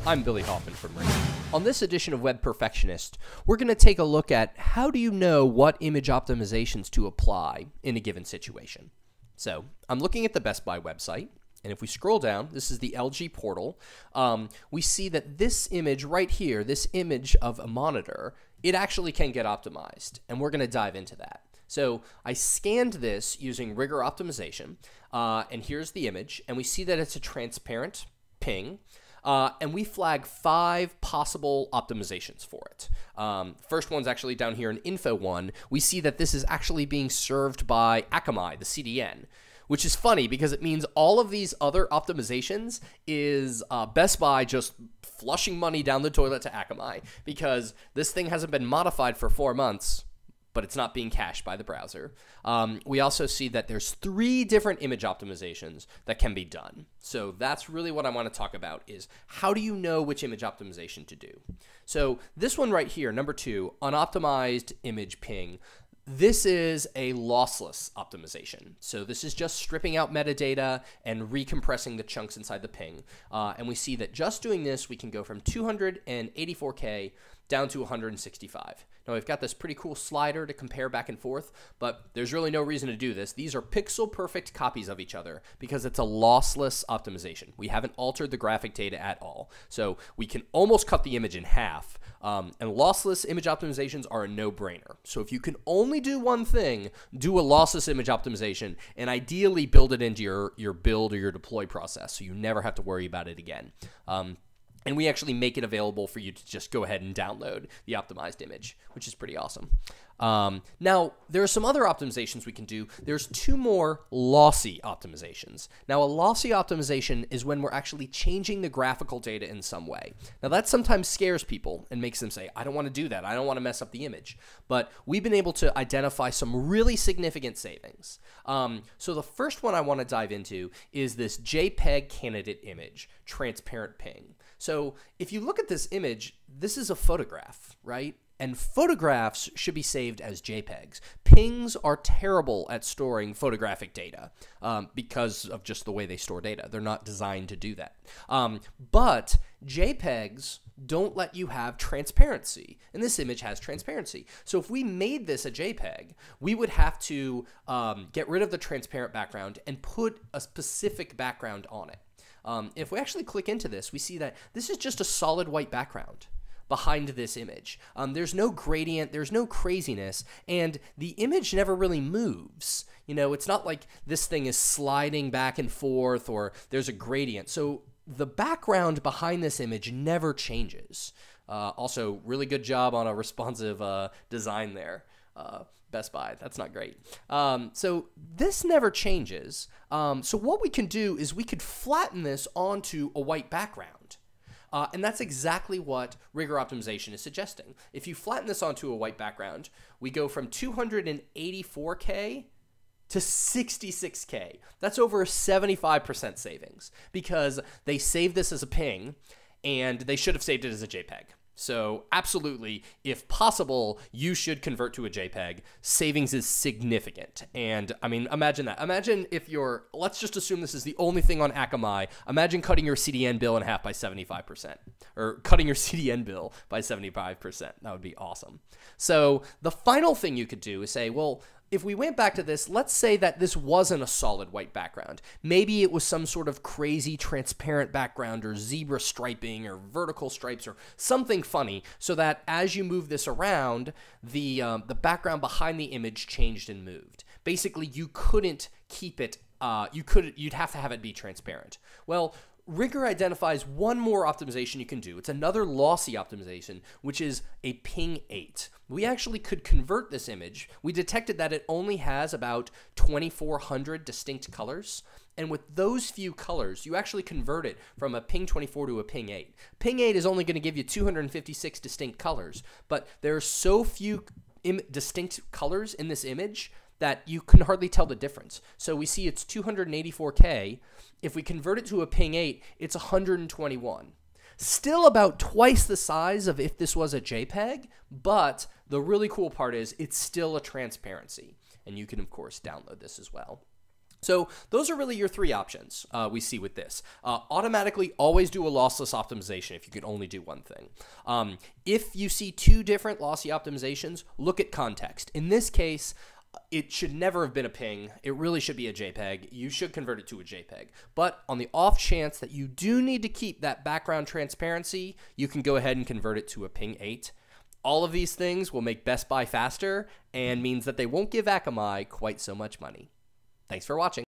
I'm Billy Hoffman from Ring. On this edition of Web Perfectionist, we're going to take a look at how do you know what image optimizations to apply in a given situation. So I'm looking at the Best Buy website, and if we scroll down, this is the LG portal, we see that this image right here, this image of a monitor, it actually can get optimized, and we're going to dive into that. So I scanned this using rigor optimization, and here's the image, and we see that it's a transparent ping, and we flag 5 possible optimizations for it. First one's actually down here in Info 1. We see that this is actually being served by Akamai, the CDN, which is funny because it means all of these other optimizations is Best Buy just flushing money down the toilet to Akamai because this thing hasn't been modified for 4 months, but it's not being cached by the browser. We also see that there's 3 different image optimizations that can be done. So that's really what I want to talk about is how do you know which image optimization to do? So this one right here, number 2, unoptimized image ping. This is a lossless optimization. So this is just stripping out metadata and recompressing the chunks inside the ping. And we see that just doing this, we can go from 284K down to 165. Now we've got this pretty cool slider to compare back and forth, but there's really no reason to do this. These are pixel perfect copies of each other because it's a lossless optimization. We haven't altered the graphic data at all. So we can almost cut the image in half. And lossless image optimizations are a no-brainer. So if you can only do one thing, do a lossless image optimization and ideally build it into your build or your deploy process so you never have to worry about it again. And we actually make it available for you to just go ahead and download the optimized image, which is pretty awesome. Now, there are some other optimizations we can do. There's 2 more lossy optimizations. Now, a lossy optimization is when we're actually changing the graphical data in some way. Now, that sometimes scares people and makes them say, I don't want to do that. I don't want to mess up the image. But we've been able to identify some really significant savings. So the first one I want to dive into is this JPEG candidate image, transparent ping. So if you look at this image, this is a photograph, right? And photographs should be saved as JPEGs. Pings are terrible at storing photographic data because of just the way they store data. They're not designed to do that. But JPEGs don't let you have transparency, and this image has transparency. So if we made this a JPEG, we would have to get rid of the transparent background and put a specific background on it. If we actually click into this, we see that this is just a solid white background behind this image. There's no gradient, there's no craziness, and the image never really moves. You know, it's not like this thing is sliding back and forth or there's a gradient. So the background behind this image never changes. Also, really good job on a responsive design there. Best Buy, that's not great. So this never changes. So what we can do is we could flatten this onto a white background. And that's exactly what rigor optimization is suggesting. If you flatten this onto a white background, we go from 284K to 66K. That's over a 75% savings because they saved this as a ping and they should have saved it as a JPEG. So absolutely, if possible, you should convert to a JPEG. Savings is significant. And I mean, imagine that. Imagine if let's just assume this is the only thing on Akamai. Imagine cutting your CDN bill in half by 75%, or cutting your CDN bill by 75%. That would be awesome. So the final thing you could do is say, well, if we went back to this, let's say that this wasn't a solid white background. Maybe it was some sort of crazy transparent background or zebra striping or vertical stripes or something funny so that as you move this around, the background behind the image changed and moved. Basically, you couldn't keep it, you'd have to have it be transparent. Well, rigor identifies one more optimization you can do. It's another lossy optimization, which is a ping 8. We actually could convert this image. We detected that it only has about 2,400 distinct colors. And with those few colors, you actually convert it from a ping 24 to a ping 8. Ping 8 is only going to give you 256 distinct colors, but there are so few distinct colors in this image that you can hardly tell the difference. So we see it's 284K. If we convert it to a ping 8, it's 121. Still about twice the size of if this was a JPEG, but the really cool part is it's still a transparency. And you can, of course, download this as well. So those are really your three options we see with this. Automatically always do a lossless optimization if you could only do one thing. If you see two different lossy optimizations, look at context. In this case, it should never have been a ping. It really should be a JPEG. You should convert it to a JPEG. But on the off chance that you do need to keep that background transparency, you can go ahead and convert it to a ping 8. All of these things will make Best Buy faster and means that they won't give Akamai quite so much money. Thanks for watching.